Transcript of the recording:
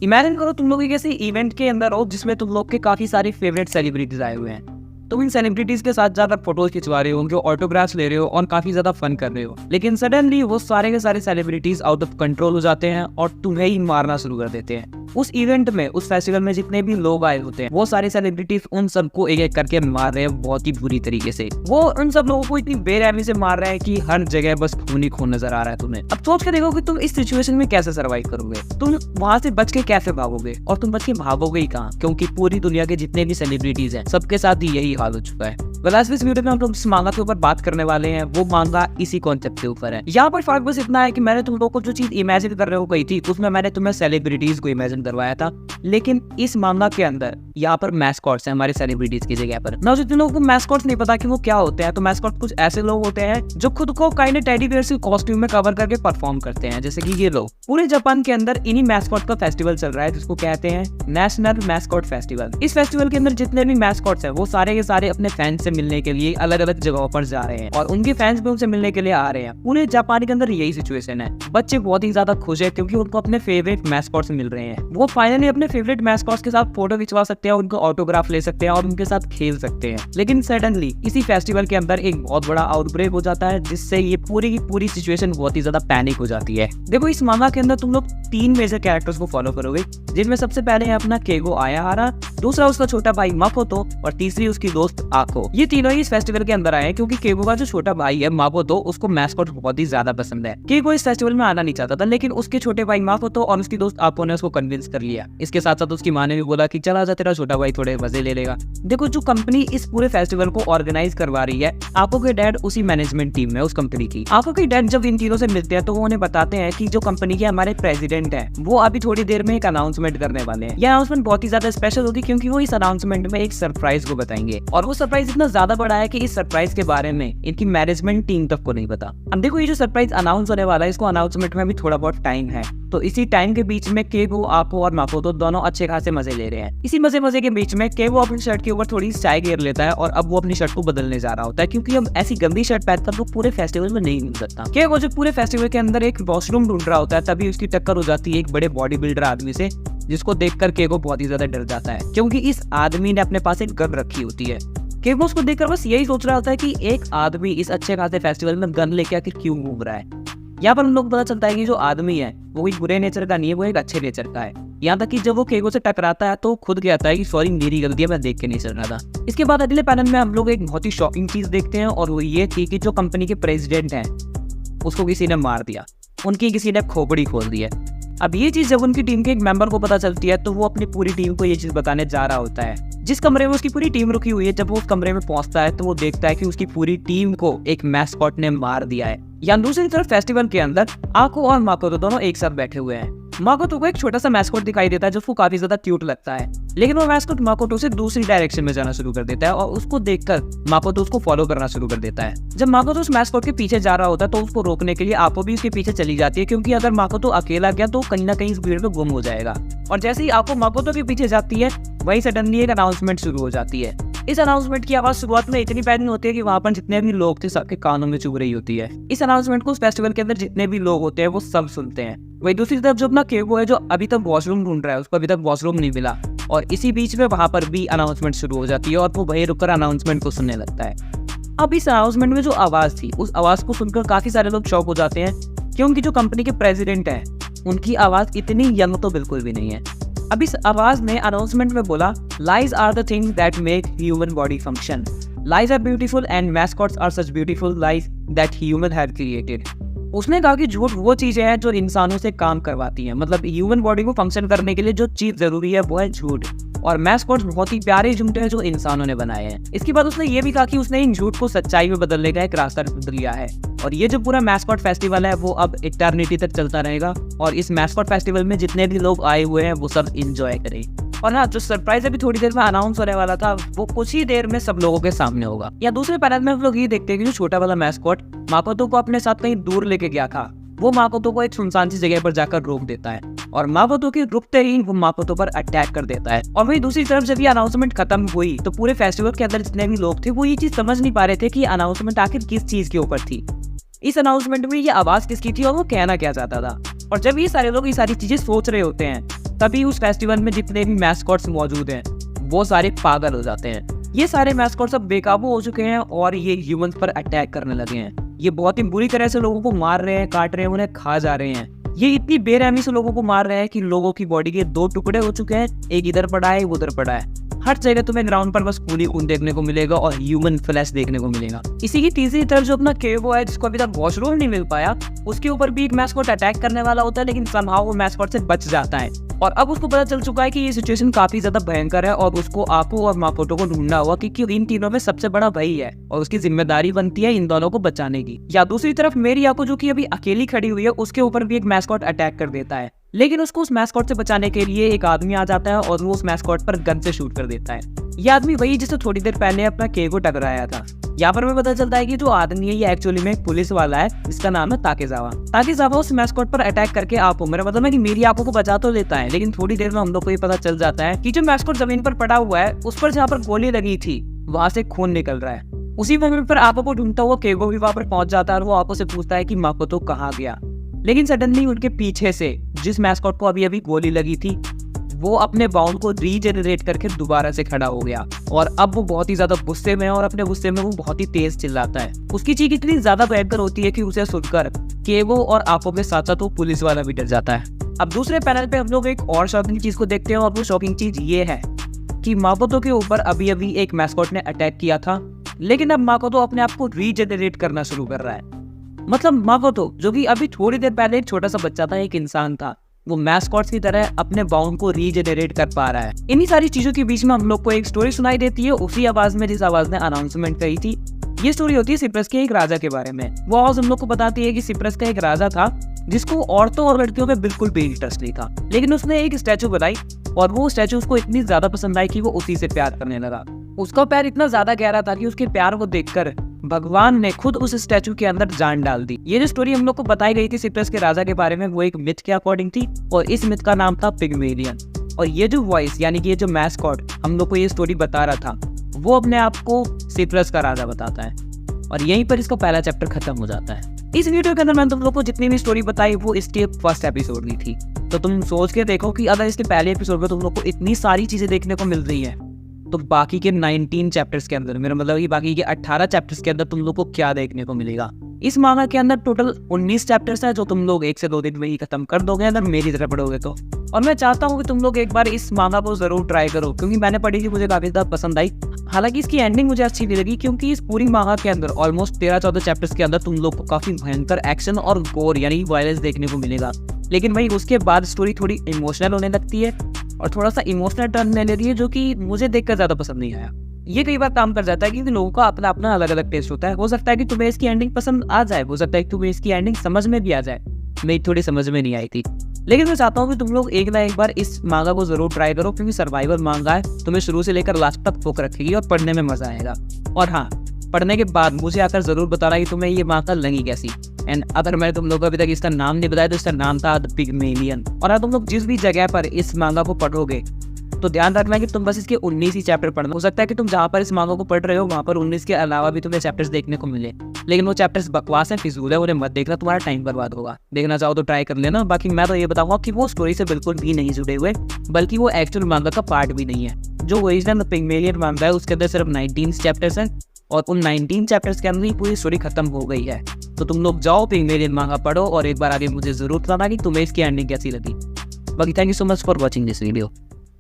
Imagine करो तुम लोग एक ऐसे इवेंट के अंदर हो जिसमें तुम लोग के काफी सारे फेवरेट सेलिब्रिटीज आए हुए हैं। तुम इन सेलिब्रिटीज के साथ जाकर फोटोज खिंचवा रहे हो, उनके ऑटोग्राफ्स ले रहे हो और काफी ज्यादा फन कर रहे हो, लेकिन सडनली वो सारे के सारे सेलिब्रिटीज आउट ऑफ कंट्रोल हो जाते हैं और तुम्हें ही मारना शुरू कर देते हैं। उस इवेंट में, उस फेस्टिवल में जितने भी लोग आए होते हैं वो सारे सेलिब्रिटीज उन सबको एक एक करके मार रहे हैं बहुत ही बुरी तरीके से। वो उन सब लोगों को इतनी बेरहमी से मार रहे हैं कि हर जगह बस खून ही खून नजर आ रहा है तुम्हें। अब सोच के देखो कि तुम इस सिचुएशन में कैसे सर्वाइव करोगे, तुम वहां से बच के कैसे भागोगे, और तुम बच के भागोगे ही कहाँ, क्योंकि पूरी दुनिया के जितने भी सेलिब्रिटीज हैं सबके साथ ही यही हाल हो चुका है। इस वीडियो में हम लोग जिस मांगा के ऊपर बात करने वाले हैं वो मांगा इसी कॉन्सेप्ट के ऊपर है। यहाँ पर फर्क बस इतना है कि मैंने तुम लोगों को जो चीज इमेजिन कर रहे हो गई थी उसमें मैंने तुम्हें सेलिब्रिटीज को इमेजिन करवाया था, लेकिन इस मांगा के अंदर यहाँ पर मैस्कॉट्स हैं हमारे सेलिब्रिटीज की जगह पर। ना जितने लोगों को मैस्कॉट्स नहीं पता कि वो क्या होते हैं, तो मैस्कॉट कुछ ऐसे लोग होते हैं जो खुद को काइंड ऑफ टेडी बियर से कॉस्ट्यूम में कवर करके परफॉर्म करते हैं, जैसे कि ये लोग। पूरे जापान के अंदर इन्हीं मैस्कॉट का फेस्टिवल चल रहा है जिसको कहते हैं नेशनल मैस्कॉट फेस्टिवल। इस फेस्टिवल के अंदर जितने भी मैस्कॉट्स हैं वो सारे के सारे अपने फैंस से मिलने के लिए अलग अलग जगहों पर जा रहे हैं और उनके फैंस भी उनसे मिलने के लिए आ रहे हैं। पूरे जापान के अंदर यही सिचुएशन है। बच्चे बहुत ही ज्यादा खुश है क्योंकि उनको अपने फेवरेट मैस्कॉट्स मिल रहे हैं। वो फाइनली अपने फेवरेट मैस्कॉट्स के साथ फोटो खिंचवा सकते हैं, उनका ऑटोग्राफ ले सकते हैं और उनके साथ खेल सकते हैं। लेकिन सडनली इसी फेस्टिवल के अंदर एक बहुत बड़ा आउटब्रेक हो जाता है जिससे ये पूरी की पूरी सिचुएशन बहुत ही ज्यादा पैनिक हो जाती है। देखो, इस मांगा के अंदर तुम लोग 3 मेजर कैरेक्टर्स को फॉलो करोगे, जिनमें सबसे पहले है अपना केगो आयाहारा, दूसरा उसका छोटा भाई माकोतो और तीसरी उसकी दोस्त आको। ये तीनों ही इस फेस्टिवल के अंदर आए हैं क्योंकि केगो का जो छोटा भाई है माकोतो उसको मैस्कॉट बहुत ही ज्यादा पसंद है। केगो इस फेस्टिवल में आना नहीं चाहता था, लेकिन उसके छोटे भाई माकोतो और उसकी दोस्त आको ने उसको कन्विंस कर लिया। इसके साथ साथ उसकी माँ ने भी बोला कि चला जा, तेरा छोटा भाई थोड़े मजे ले लेगा। देखो, जो कंपनी इस पूरे फेस्टिवल को ऑर्गेनाइज करवा रही है, आको के डैड उसी मैनेजमेंट टीम में उस कंपनी की। आको के डैड जब इन तीनों से मिलते हैं तो वो उन्हें बताते हैं कि जो कंपनी के हमारे प्रेसिडेंट है वो अभी थोड़ी देर में एक अनाउंसमेंट करने वाले हैं। यह अनाउंसमेंट बहुत ही ज्यादा स्पेशल होगी क्योंकि वो इस अनाउंसमेंट में एक सरप्राइज को बताएंगे, और वो सरप्राइज इतना ज्यादा बड़ा है कि इस सरप्राइज के बारे में इनकी मैनेजमेंट टीम तक को नहीं पता। अब देखो, ये जो सरप्राइज अनाउंस होने वाला है, इसको अनाउंसमेंट में भी थोड़ा बहुत टाइम है, तो इसी टाइम के बीच में केगो, आको और माकोतो दोनों अच्छे खासे मजे ले रहे हैं। इसी मजे के बीच में केगो अपनी शर्ट के ऊपर थोड़ी स्टाइल घेर लेता है और अब वो अपनी शर्ट को बदलने जा रहा होता है क्योंकि अब ऐसी गंदी शर्ट पहनकर वो पूरे फेस्टिवल में नहीं घूम सकता। केगो जो पूरे फेस्टिवल के अंदर एक वॉशरूम ढूंढ रहा होता है, तभी उसकी टक्कर हो जाती है एक बड़े बॉडी बिल्डर आदमी से, जिसको देखकर केगो बहुत ही ज्यादा डर जाता है क्योंकि इस आदमी ने अपने पास एक गन रखी होती है। केगो उसको देखकर बस यही सोच रहा होता है कि एक आदमी इस अच्छे खासे फेस्टिवल में गन लेके आखिर क्यों घूम रहा है। यहाँ पर हम लोग पता चलता है कि जो आदमी है वो एक बुरे नेचर का नहीं है, वो एक अच्छे नेचर का है। यहाँ तक कि जब वो केगो से टकराता है तो खुद कहता है कि सॉरी, मेरी गलती है, मैं देख के नहीं चल रहा था। इसके बाद अगले पैनल में हम लोग एक बहुत ही शॉकिंग चीज देखते हैं, और वो ये थी कि जो कंपनी के प्रेसिडेंट हैं उसको किसी ने मार दिया, उनकी किसी ने खोपड़ी खोल दी है। अब ये चीज जब उनकी टीम के एक मेंबर को पता चलती है तो वो अपनी पूरी टीम को ये चीज बताने जा रहा होता है। जिस कमरे में उसकी पूरी टीम रुकी हुई है, जब वो उस कमरे में पहुंचता है तो वो देखता है कि उसकी पूरी टीम को एक मैस्कॉट ने मार दिया है। या दूसरी तरफ फेस्टिवल के अंदर आको और माकोतो दोनों एक साथ बैठे हुए हैं। माकोतो को एक छोटा सा मैस्कॉट दिखाई देता है जो उसको काफी ज्यादा क्यूट लगता है, लेकिन वो मैस्कॉट माकोतो से दूसरी डायरेक्शन में जाना शुरू कर देता है और उसको देखकर माकोतो उसको फॉलो करना शुरू कर देता है। जब माकोतो उस मैस्कॉट के पीछे जा रहा होता है तो उसको रोकने के लिए आको भी उसके पीछे चली जाती है क्योंकि अगर माकोतो अकेला गया तो कहीं ना कहीं इस भीड़ में गुम हो जाएगा। और जैसे ही आको माकोतो के पीछे जाती है वही सडनली एक अनाउंसमेंट शुरू हो जाती है। इस अनाउंसमेंट की आवाज शुरुआत में इतनी पैनी होती है कि वहां पर जितने भी लोग थे सबके कानों में चुभ रही होती है। इस अनाउंसमेंट को उस फेस्टिवल के अंदर जितने भी लोग होते हैं वो सब सुनते हैं। वही दूसरी तरफ जो अपना केगो है जो अभी तक वॉशरूम ढूंढ रहा है, उसको अभी तक वॉशरूम नहीं मिला, और इसी बीच में वहां पर भी अनाउंसमेंट शुरू हो जाती है और वो वहीं रुककर अनाउंसमेंट को सुनने लगता है। अब इस अनाउंसमेंट में जो आवाज थी उस आवाज को सुनकर काफी सारे लोग शॉक हो जाते हैं क्योंकि जो कंपनी के प्रेसिडेंट है उनकी आवाज इतनी यंग तो बिल्कुल भी नहीं है। अब इस आवाज ने अनाउंसमेंट में बोला, lies are the thing that make human body function, lies are beautiful and mascots are such beautiful lies that human have created. उसने कहा कि झूठ वो चीजें हैं जो इंसानों से काम करवाती हैं, मतलब ह्यूमन बॉडी को फंक्शन करने के लिए जो चीज जरूरी है वो है झूठ, और मैस्कॉट्स बहुत ही प्यारे झूठ हैं जो इंसानों ने बनाए हैं। इसके बाद उसने ये भी कहा कि उसने इन झूठ को सच्चाई में बदलने का एक रास्ता ढूंढ लिया है, और ये जो पूरा मैस्कॉट फेस्टिवल है वो अब इटर्निटी तक चलता रहेगा, और इस मैस्कॉट फेस्टिवल में जितने भी लोग आए हुए हैं वो सब इंजॉय करें। और हाँ, जो सरप्राइज अभी थोड़ी देर में अनाउंस होने वाला था वो कुछ ही देर में सब लोगों के सामने होगा। या दूसरे पैनल में हम लोग ये देखते हैं कि जो छोटा वाला मैस्कॉट माकोतो को अपने साथ कहीं दूर लेके गया था, वो माकोतो को एक सुनसान सी जगह पर जाकर रोक देता है, और माकोतो के रुकते ही वो माकोतो पर अटैक कर देता है। और वही दूसरी तरफ जब ये अनाउंसमेंट खत्म हुई तो पूरे फेस्टिवल के अंदर जितने भी लोग थे वो ये चीज समझ नहीं पा रहे थे कि अनाउंसमेंट आखिर किस चीज के ऊपर थी, इस अनाउंसमेंट में ये आवाज किसकी थी और वो कहना क्या चाहता था। और जब ये सारे लोग ये सारी चीजें सोच रहे होते हैं तभी उस फेस्टिवल में जितने भी मैस्कॉट्स मौजूद हैं वो सारे पागल हो जाते हैं। ये सारे मैस्कॉट्स अब बेकाबू हो चुके हैं और ये ह्यूमंस पर अटैक करने लगे हैं। ये बहुत ही बुरी तरह से लोगों को मार रहे हैं, काट रहे हैं, उन्हें खा जा रहे हैं। ये इतनी बेरहमी से लोगों को मार रहे हैं कि लोगों की बॉडी के 2 टुकड़े हो चुके हैं, एक इधर पड़ा है, एक उधर पड़ा है। हर जगह तुम्हें ग्राउंड पर बस खूनी खून देखने को मिलेगा और ह्यूमन फ्लैश देखने को मिलेगा। इसी की तीसरी तरफ जो अपना केवो है, जिसको अभी तक वॉशरूम नहीं मिल पाया, उसके ऊपर भी एक मैस्कॉट अटैक करने वाला होता है, लेकिन समहाउ वो मैस्कॉट से बच जाता है। और अब उसको पता चल चुका है कि ये सिचुएशन काफी ज्यादा भयंकर है और उसको आपो और माकोटो को ढूंढना होगा, क्योंकि इन तीनों में सबसे बड़ा वही है और उसकी जिम्मेदारी बनती है इन दोनों को बचाने की। या दूसरी तरफ मेरी आपो, जो कि अभी अकेली खड़ी हुई है, उसके ऊपर भी एक मैस्कॉट अटैक कर देता है, लेकिन उसको उस मैस्कॉट से बचाने के लिए एक आदमी आ जाता है और वो उस मैस्कॉट पर गन से शूट कर देता है। ये आदमी वही जिससे थोड़ी देर पहले अपना केगो टकराया था। यहाँ पर हमें पता चलता है कि जो आदमी है ये एक्चुअली में एक पुलिस वाला है, जिसका नाम है ताकेजावा। ताकेजावा उस मैस्कॉट पर अटैक करके आपो, मेरा मतलब है कि मेरी आपो को बचा तो लेता है, लेकिन थोड़ी देर में हम लोग को ये पता चल जाता है कि जो मैस्कॉट जमीन पर पड़ा हुआ है, उस पर जहाँ पर गोली लगी थी वहां से खून निकल रहा है। उसी मोमेंट पर आपो को ढूंढता हुआ केगो भी वहां पर पहुंच जाता है और वो आपो से पूछता है कि माकोतो कहाँ गया। लेकिन सडनली उनके पीछे से जिस मैस्कॉट को अभी अभी गोली लगी थी, वो अपने बाउंड को रीजेनरेट करके दोबारा से खड़ा हो गया और अब वो बहुत ही ज्यादा गुस्से में है और अपने गुस्से में वो बहुत ही तेज चिल्लाता है। उसकी चीख इतनी ज्यादा भयंकर होती है कि उसे सुनकर केवो और आपो के साथ साथ वो पुलिस वाला भी डर जाता है। अब दूसरे पैनल पे हम लोग एक और शॉकिंग चीज को देखते हैं और वो शॉकिंग चीज ये है कि माकोतो के ऊपर अभी अभी एक मैस्कॉट ने अटैक किया था, लेकिन अब माकोतो अपने आप को रीजेनरेट करना शुरू कर रहा है। मतलब माकोतो, जो कि अभी थोड़ी देर पहले एक छोटा सा बच्चा था, एक इंसान था, वो मैस्कॉट्स की तरह अपने बाउंड को रीजेनरेट कर पा रहा है। इन्हीं सारी चीजों के बीच में हम लोग को एक स्टोरी सुनाई देती है, उसी आवाज में जिस आवाज ने अनाउंसमेंट कही थी। ये स्टोरी होती है सिप्रस के एक राजा के बारे में। वो आवाज हम लोग को बताती है कि सिप्रस का एक राजा था जिसको औरतों और लड़कियों में बिल्कुल भी इंटरेस्ट नहीं था, लेकिन उसने एक स्टैचू बनाई और वो स्टैचू उसको इतनी ज्यादा पसंद आई कि वो उसी से प्यार करने लगा। उसका प्यार इतना ज्यादा गहरा था कि उसके प्यार को देखकर भगवान ने खुद उस स्टैचू के अंदर जान डाल दी। ये जो स्टोरी हम लोग को बताई गई थी सिप्रस के राजा के बारे में, वो एक मिथ के अकॉर्डिंग थी और इस मिथ का नाम था पिग्मेलियन। और ये जो वॉइस यानी कि ये जो मैस्कॉट हम लोग को ये स्टोरी बता रहा था, वो अपने आप को सिप्रस का राजा बताता है और यहीं पर इसका पहला चैप्टर खत्म हो जाता है। इस वीडियो के अंदर मैंने तुम लोग को जितनी भी स्टोरी बताई वो इसके फर्स्ट एपिसोड की थी, तो तुम सोच के देखो कि अगर इसके पहले एपिसोड में तुम लोग को इतनी सारी चीजें देखने को मिल रही है, तो बाकी के 19 चैप्टर्स के अंदर, मेरा मतलब कि बाकी के 18 चैप्टर्स के अंदर तुम लोग को क्या देखने को मिलेगा। इस मांगा के अंदर टोटल 19 चैप्टर्स है, जो तुम लोग 1 से 2 दिन में ही खत्म कर दोगे अगर मेरी तरह पढ़ोगे तो। और मैं चाहता हूँ कि तुम लोग एक बार इस मांगा को जरूर ट्राई करो, क्योंकि मैंने पढ़ी थी, मुझे काफी ज्यादा पसंद आई। हालांकि इसकी एंडिंग मुझे अच्छी नहीं लगी, क्योंकि इस पूरी मांगा के अंदर ऑलमोस्ट 13-14 चैप्टर्स के अंदर तुम लोग को काफी भयंकर एक्शन और गोर यानी वायलेंस देखने को मिलेगा, लेकिन वही उसके बाद स्टोरी थोड़ी इमोशनल होने लगती है और थोड़ा सा इमोशनल टर्न ले लेती है, जो कि मुझे देखकर ज्यादा पसंद नहीं आया। ये कई बार काम कर जाता है कि लोगों का अपना अपना अलग अलग टेस्ट होता है। हो सकता है कि तुम्हें इसकी एंडिंग पसंद आ जाए, हो सकता है कि तुम्हें इसकी एंडिंग समझ में भी आ जाए। मेरी थोड़ी समझ में नहीं आई थी, लेकिन मैं चाहता हूँ कि तुम लोग एक ना एक बार इस मांगा को जरूर ट्राई करो, क्योंकि सर्वाइवल मांगा है, तुम्हें शुरू से लेकर लास्ट तक फोक रखेगी और पढ़ने में मजा आएगा। और हाँ, पढ़ने के बाद मुझे आकर जरूर बताना कि तुम्हें ये मांगा लगी कैसी। एंड अगर मैंने तुम लोगों को अभी तक इसका नाम नहीं बताया तो इसका नाम था द पिग्मेलियन। और अगर तुम लोग जिस भी जगह पर इस मांगा को पढ़ोगे तो ध्यान रखना कि तुम बस इसके 19 ही चैप्टर पढ़ना। हो सकता है कि तुम जहाँ पर इस मांगा को पढ़ रहे हो वहाँ पर 19 के अलावा भी तुम्हें चैप्टर्स देखने को मिले, लेकिन वो चैप्टर्स बकवास है, फिजूल है, उन्हें मत देखना, तुम्हारा टाइम बर्बाद होगा। देखना चाहो तो ट्राई कर लेना। बाकी मैं तो ये बताऊंगा कि वो स्टोरी से बिल्कुल भी नहीं जुड़े हुए, बल्कि वो एक्चुअल मांगा का पार्ट भी नहीं है। जो ओरिजिनल पिग्मेलियन मांगा है उसके अंदर सिर्फ 19 चैप्टर्स हैं और उन 19 चैप्टर्स के अंदर ही पूरी स्टोरी खत्म हो गई है। तो तुम लोग जाओ पिग्मेलियन मांगा पढ़ो और एक बार आगे मुझे जरूर बताना कि तुम्हें इसकी एंडिंग कैसी लगी। बाकी thank you so much for watching this video.